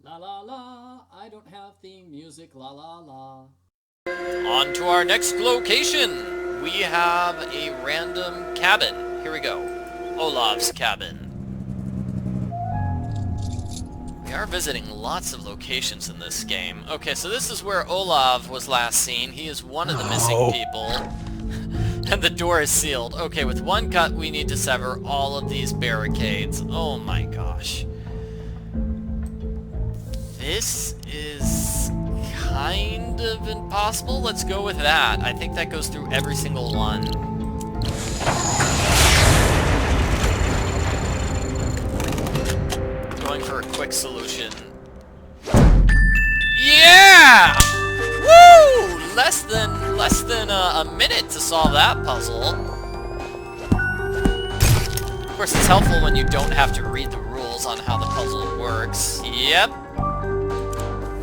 La la la, I don't have theme music, la la la. On to our next location. We have a random cabin. Here we go. Olav's cabin. We are visiting lots of locations in this game. Okay, so this is where Olav was last seen. He is one of the missing people. And the door is sealed. Okay, with one cut, we need to sever all of these barricades. Oh my gosh. This is kind of impossible. Let's go with that. I think that goes through every single one. Going for a quick solution. Yeah! Woo! Less than a minute to solve that puzzle. Of course, it's helpful when you don't have to read the rules on how the puzzle works. Yep.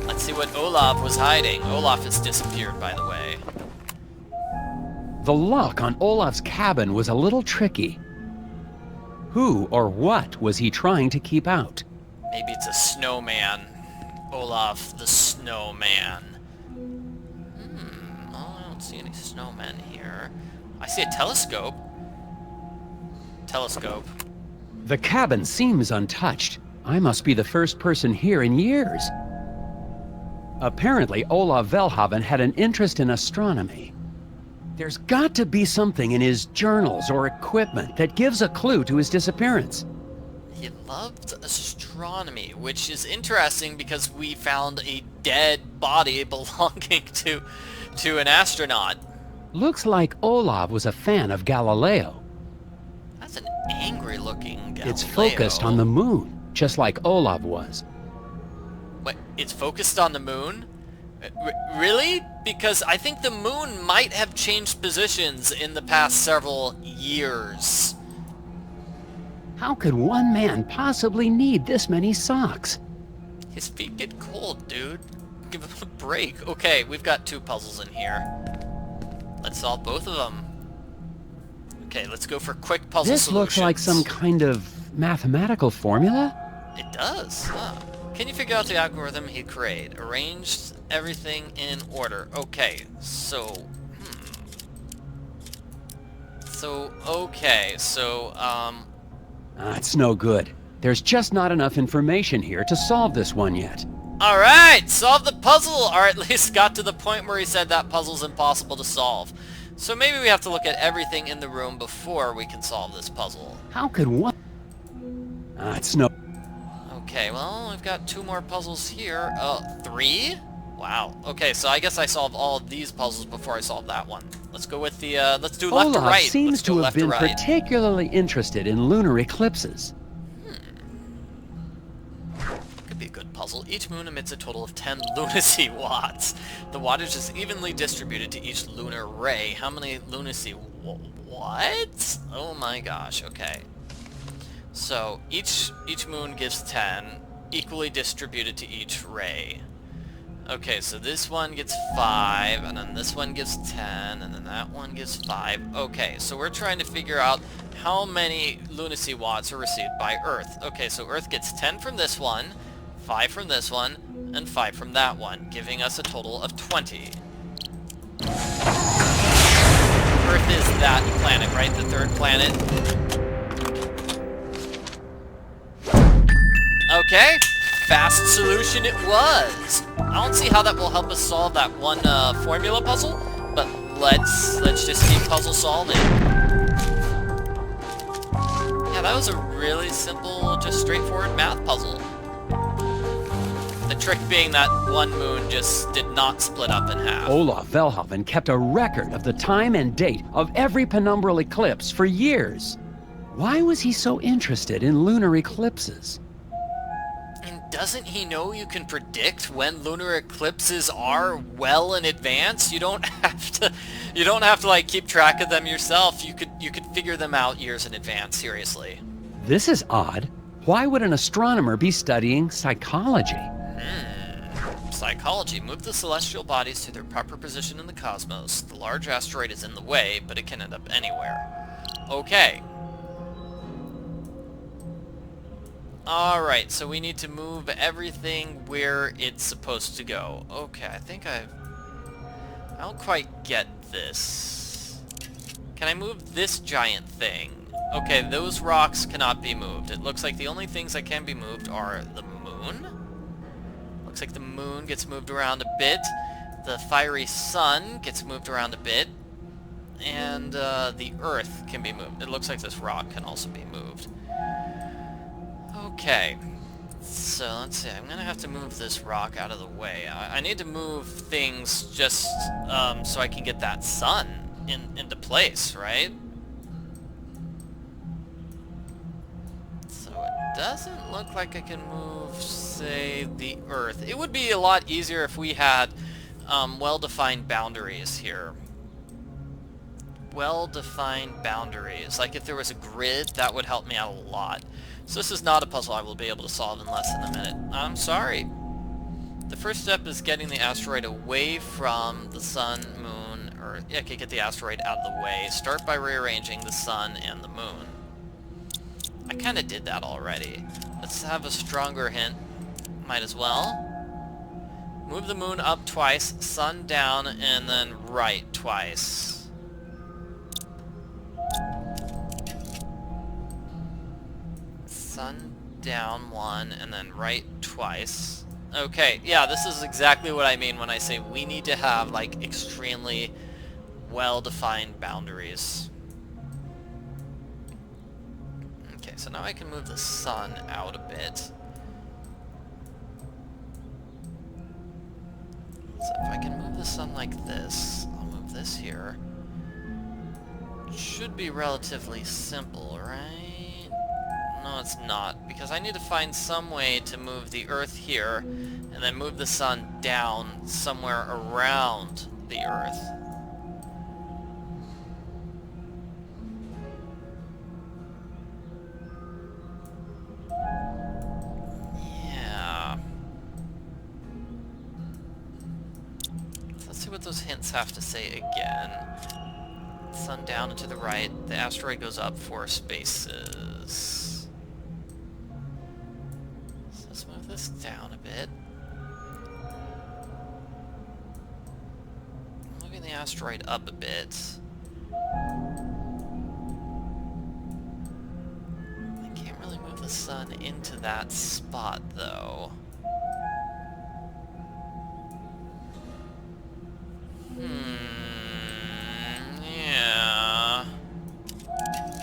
Let's see what Olav was hiding. Olav has disappeared, by the way. The lock on Olav's cabin was a little tricky. Who or what was he trying to keep out? Maybe it's a snowman. Olav the snowman. Oh, I don't see any snowmen here. I see a telescope. Telescope. The cabin seems untouched. I must be the first person here in years. Apparently, Olav Velhaven had an interest in astronomy. There's got to be something in his journals or equipment that gives a clue to his disappearance. He loved astronomy, which is interesting because we found a dead body belonging to an astronaut. Looks like Olav was a fan of Galileo. That's an angry-looking Galileo. It's focused on the moon, just like Olav was. Wait, it's focused on the moon? Really? Because I think the moon might have changed positions in the past several years. How could one man possibly need this many socks? His feet get cold, dude. Give him a break. Okay, we've got 2 puzzles in here. Let's solve both of them. Okay, let's go for quick puzzle This solutions. looks like some kind of mathematical formula? It does, huh? Can you figure out the algorithm he created? Arranged everything in order. Okay, so... It's no good. There's just not enough information here to solve this one yet. Alright, solve the puzzle! Or at least got to the point where he said that puzzle's impossible to solve. So maybe we have to look at everything in the room before we can solve this puzzle. How could one... it's no... Okay, well, we've got 2 more puzzles here. 3? Wow. Okay, so I guess I solved all of these puzzles before I solved that one. Let's go with the, let's do left to Olav right. seems Let's go to have left been to right. particularly interested in lunar eclipses. Could be a good puzzle. Each moon emits a total of 10 lunacy watts. The wattage is evenly distributed to each lunar ray. How many lunacy... What? Oh my gosh, okay. So, each moon gives 10, equally distributed to each ray. Okay, so this one gets 5, and then this one gives 10, and then that one gives 5. Okay, so we're trying to figure out how many lunacy watts are received by Earth. Okay, so Earth gets 10 from this one, 5 from this one, and 5 from that one, giving us a total of 20. Earth is that planet, right? The 3rd planet? Okay, fast solution it was. I don't see how that will help us solve that one formula puzzle, but let's just keep puzzle solving. Yeah, that was a really simple, just straightforward math puzzle. The trick being that one moon just did not split up in half. Olav Velhaven kept a record of the time and date of every penumbral eclipse for years. Why was he so interested in lunar eclipses? And doesn't he know you can predict when lunar eclipses are well in advance? You don't have to like keep track of them yourself. You could figure them out years in advance, seriously. This is odd. Why would an astronomer be studying psychology? Psychology. Move the celestial bodies to their proper position in the cosmos. The large asteroid is in the way, but it can end up anywhere. Okay. Alright, so we need to move everything where it's supposed to go. Okay, I think I don't quite get this. Can I move this giant thing? Okay, those rocks cannot be moved. It looks like the only things that can be moved are the moon. Looks like the moon gets moved around a bit. The fiery sun gets moved around a bit. And the earth can be moved. It looks like this rock can also be moved. Okay, so let's see, I'm gonna have to move this rock out of the way. I need to move things just so I can get that sun into place, right? So it doesn't look like I can move, say, the earth. It would be a lot easier if we had well-defined boundaries here. Well-defined boundaries. Like if there was a grid, that would help me out a lot. So this is not a puzzle I will be able to solve in less than a minute. I'm sorry. The first step is getting the asteroid away from the sun, moon, or yeah, I could get the asteroid out of the way. Start by rearranging the sun and the moon. I kind of did that already. Let's have a stronger hint. Might as well. Move the moon up twice, sun down, and then right twice. Sun down one, and then right twice. Okay, yeah, this is exactly what I mean when I say we need to have, like, extremely well-defined boundaries. Okay, so now I can move the sun out a bit. So if I can move the sun like this, I'll move this here. Should be relatively simple, right? No, it's not, because I need to find some way to move the Earth here, and then move the sun down somewhere around the Earth. Yeah. So let's see what those hints have to say again. Sun down and to the right, the asteroid goes up 4 spaces. Let's move this down a bit. Moving the asteroid up a bit. I can't really move the sun into that spot, though. Yeah.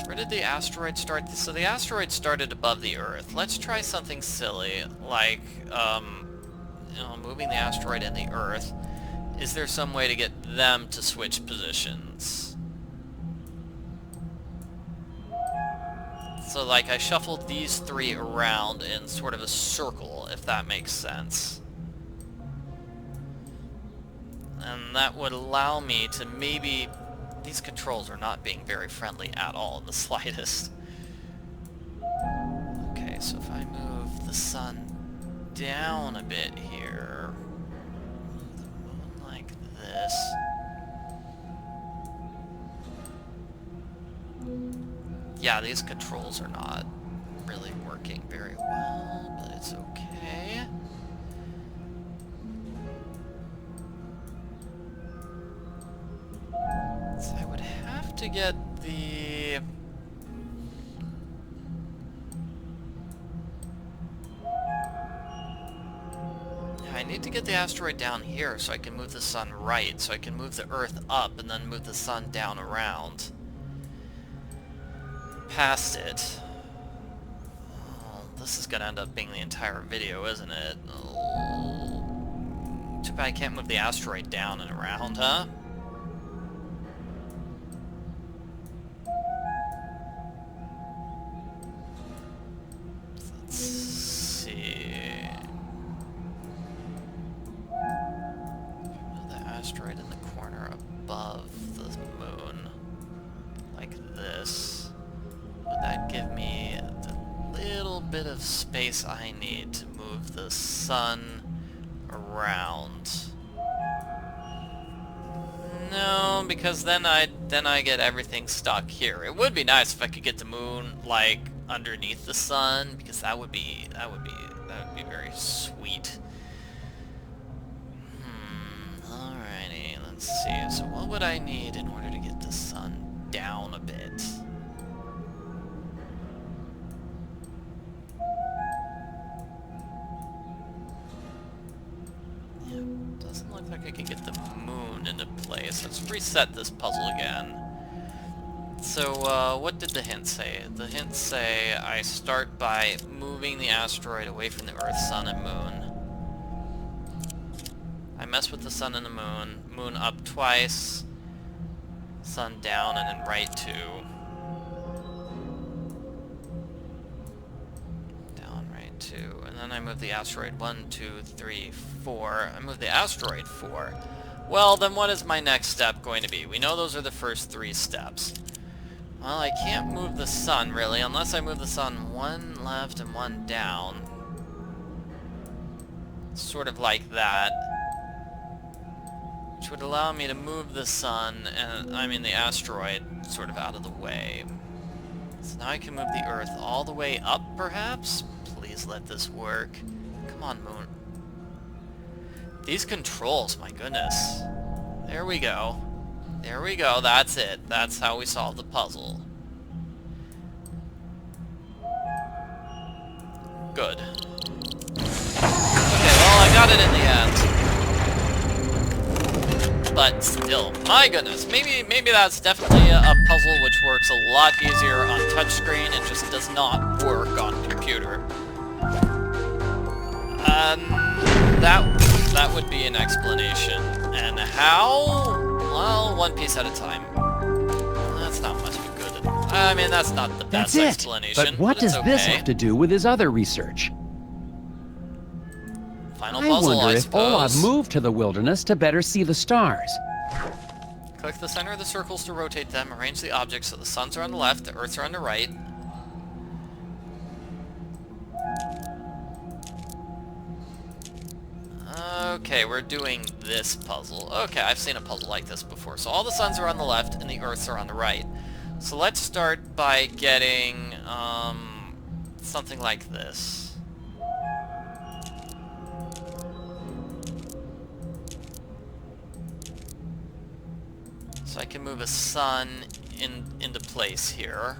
Where did the asteroid start? So the asteroid started above the Earth. Let's try something silly, like, you know, moving the asteroid and the Earth. Is there some way to get them to switch positions? So, like, I shuffled these 3 around in sort of a circle, if that makes sense. And that would allow me to maybe... These controls are not being very friendly at all in the slightest. Okay, so if I move the sun down a bit here, move the moon like this. Yeah, these controls are not really working very well, but it's okay. So I would have to get the... I need to get the asteroid down here so I can move the sun right, so I can move the Earth up and then move the sun down around. Past it. Oh, this is gonna end up being the entire video, isn't it? Oh. Too bad I can't move the asteroid down and around, huh? Let's see. Move the asteroid in the corner above the moon, like this. Would that give me the little bit of space I need to move the sun around? No, because then I get everything stuck here. It would be nice if I could get the moon, like, underneath the sun, because that would be very sweet. Alrighty, let's see. So what would I need in order to get the sun down a bit? Yeah, doesn't look like I can get the moon into place. Let's reset this puzzle again. So, what did the hint say? The hints say I start by moving the asteroid away from the Earth, Sun, and Moon. I mess with the Sun and the Moon. Moon up twice. Sun down, and then right 2. Down, right 2. And then I move the asteroid 1, 2, 3, 4. I move the asteroid 4. Well, then what is my next step going to be? We know those are the first 3 steps. Well, I can't move the sun, really, unless I move the sun 1 left and 1 down. Sort of like that. Which would allow me to move the sun, and I mean the asteroid, sort of out of the way. So now I can move the Earth all the way up, perhaps? Please let this work. Come on, Moon. These controls, my goodness. There we go. There we go, that's it. That's how we solve the puzzle. Good. Okay, well, I got it in the end. But still, my goodness, maybe that's definitely a puzzle which works a lot easier on touchscreen and just does not work on computer. That would be an explanation. And how? Well, one piece at a time. That's not much of a good... I mean, that's not the best explanation. But what does this have to do with his other research? Final puzzle, I wonder if suppose. Olav moved to the wilderness to better see the stars. Click the center of the circles to rotate them. Arrange the objects so the suns are on the left, the Earths are on the right. Okay, we're doing this puzzle. Okay, I've seen a puzzle like this before. So all the suns are on the left and the Earths are on the right. So let's start by getting something like this. So I can move a sun into place here.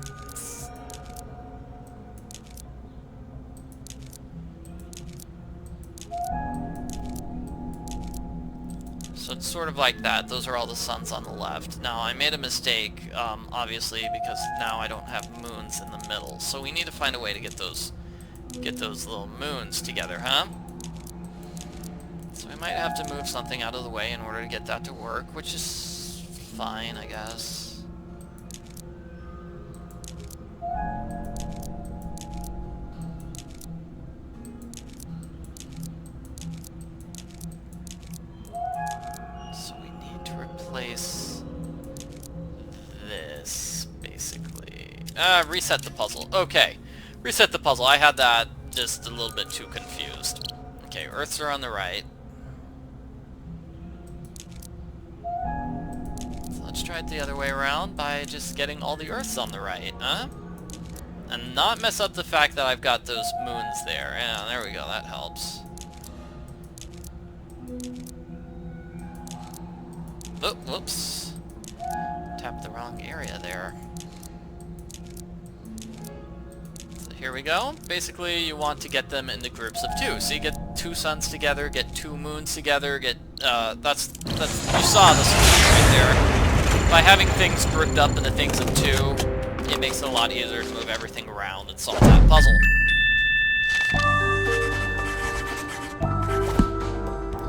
So it's sort of like that. Those are all the suns on the left. Now, I made a mistake, obviously, because now I don't have moons in the middle. So we need to find a way to get those little moons together, huh? So we might have to move something out of the way in order to get that to work, which is fine, I guess. Replace this, basically. Reset the puzzle. Okay. Reset the puzzle. I had that just a little bit too confused. Okay, Earths are on the right. So let's try it the other way around by just getting all the Earths on the right, huh? And not mess up the fact that I've got those moons there. Yeah, there we go. That helps. Oh, whoops. Tapped the wrong area there. So here we go. Basically, you want to get them into groups of 2. So you get 2 suns together, get 2 moons together, get, that's, you saw the solution right there. By having things grouped up into things of 2, it makes it a lot easier to move everything around and solve that puzzle.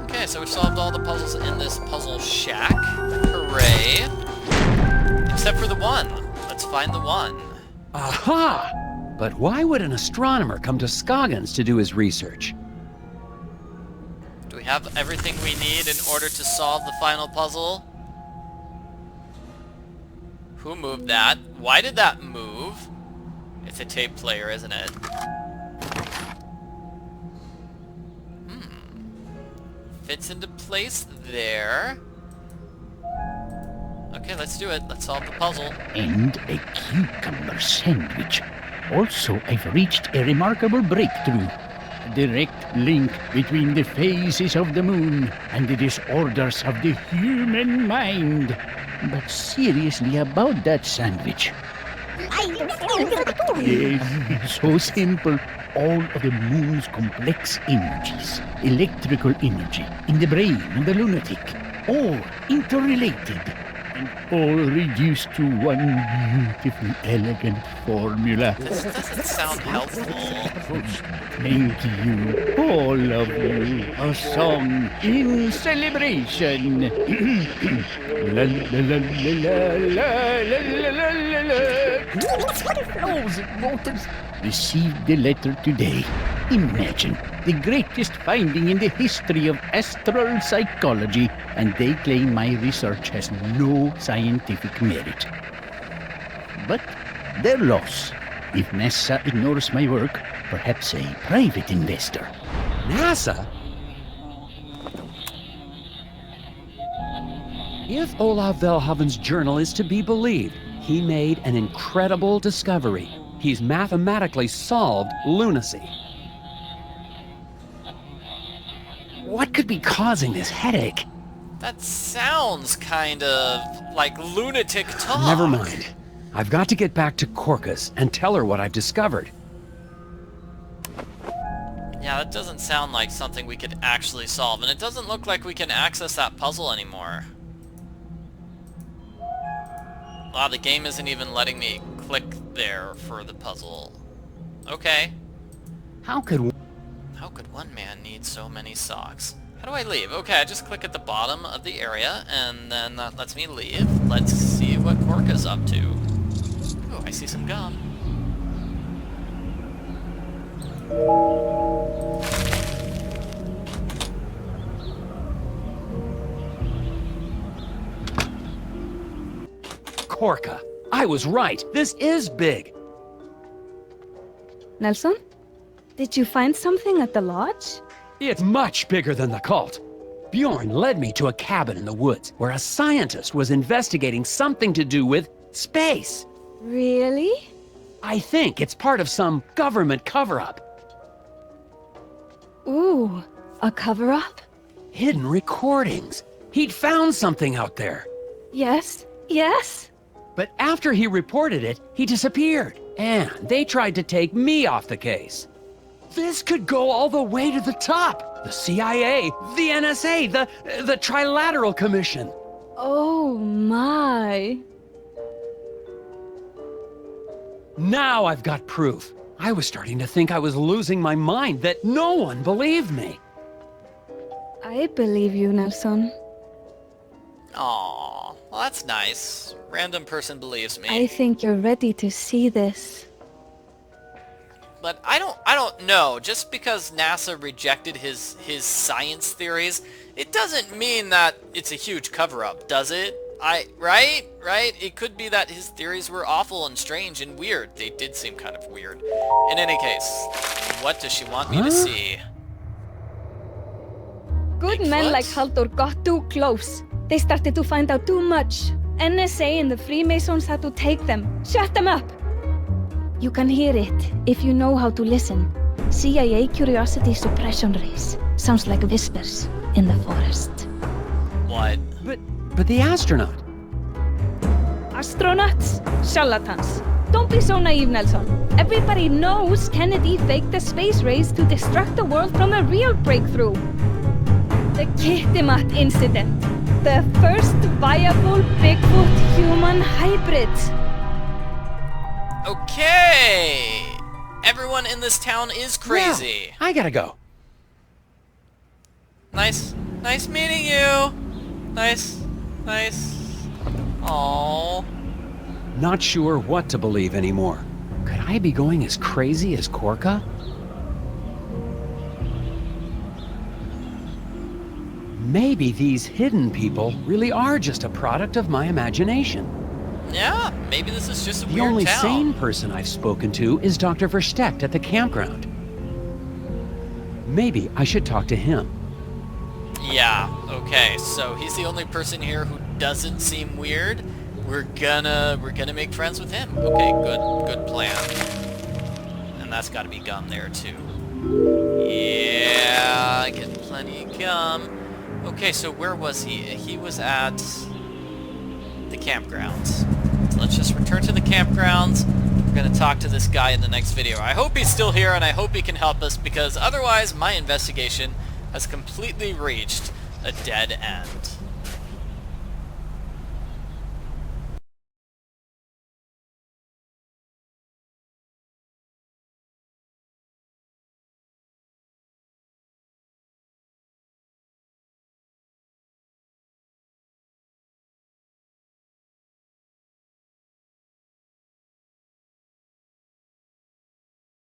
Okay, so we solved all the puzzles in this puzzle shack. Hooray. Except for the one. Let's find the one. Aha! But why would an astronomer come to Scoggins to do his research? Do we have everything we need in order to solve the final puzzle? Who moved that? Why did that move? It's a tape player, isn't it? Fits into place there. Okay, let's do it. Let's solve the puzzle. And a cucumber sandwich. Also, I've reached a remarkable breakthrough. A direct link between the phases of the moon and the disorders of the human mind. But seriously about that sandwich. Yes, so simple. All of the moon's complex energies, electrical energy, in the brain of the lunatic, all interrelated, and all reduced to one beautiful, elegant formula. This doesn't sound helpful. Thank you, all of you. A song in celebration. La la la la la la la la la la. Received the letter today. Imagine, the greatest finding in the history of astral psychology, and they claim my research has no scientific merit. But their loss. If NASA ignores my work, perhaps a private investor. NASA? If Olav Velhaven's journal is to be believed, he made an incredible discovery. He's mathematically solved lunacy. What could be causing this headache? That sounds kind of like lunatic talk. Never mind. I've got to get back to Korka's and tell her what I've discovered. Yeah, that doesn't sound like something we could actually solve, and it doesn't look like we can access that puzzle anymore. Wow, the game isn't even letting me click there for the puzzle. Okay. How could one man need so many socks? How do I leave? Okay, I just click at the bottom of the area, and then that lets me leave. Let's see what Korka's up to. Ooh, I see some gum. Korka? I was right. This is big. Nelson? Did you find something at the lodge? It's much bigger than the cult. Bjorn led me to a cabin in the woods where a scientist was investigating something to do with space. Really? I think it's part of some government cover-up. Ooh, a cover-up? Hidden recordings. He'd found something out there. Yes, yes. But after he reported it, he disappeared. And they tried to take me off the case. This could go all the way to the top. The CIA, the NSA, the Trilateral Commission. Oh my. Now I've got proof. I was starting to think I was losing my mind, that no one believed me. I believe you, Nelson. Aww, well that's nice. Random person believes me. I think you're ready to see this. But I don't know. Just because NASA rejected his science theories, it doesn't mean that it's a huge cover-up, does it? Right? It could be that his theories were awful and strange and weird. They did seem kind of weird. In any case, what does she want me to see? Good Bigfoot? men like Halldór got too close. They started to find out too much. NSA and the Freemasons had to take them. Shut them up! You can hear it if you know how to listen. CIA curiosity suppression rays. Sounds like whispers in the forest. What? But the astronaut. Astronauts? Charlatans. Don't be so naive, Nelson. Everybody knows Kennedy faked the space race to distract the world from a real breakthrough. The Kittimat incident. The first viable Bigfoot human hybrid. Okay! Everyone in this town is crazy. Well, I gotta go. Nice meeting you. Nice. Aww. Not sure what to believe anymore. Could I be going as crazy as Korka? Maybe these hidden people really are just a product of my imagination. Yeah, maybe this is just a The weird only town. sane person I've spoken to is Dr. Verstecht at the campground. Maybe I should talk to him. Yeah, okay, so he's the only person here who doesn't seem weird. We're gonna make friends with him. Okay, good plan. that's got to be gum there too. Yeah, getting plenty of gum. Okay, so where was he? He was at the campgrounds. So let's just return to the campgrounds. We're going to talk to this guy in the next video. I hope he's still here, and I hope he can help us, because otherwise my investigation has completely reached a dead end.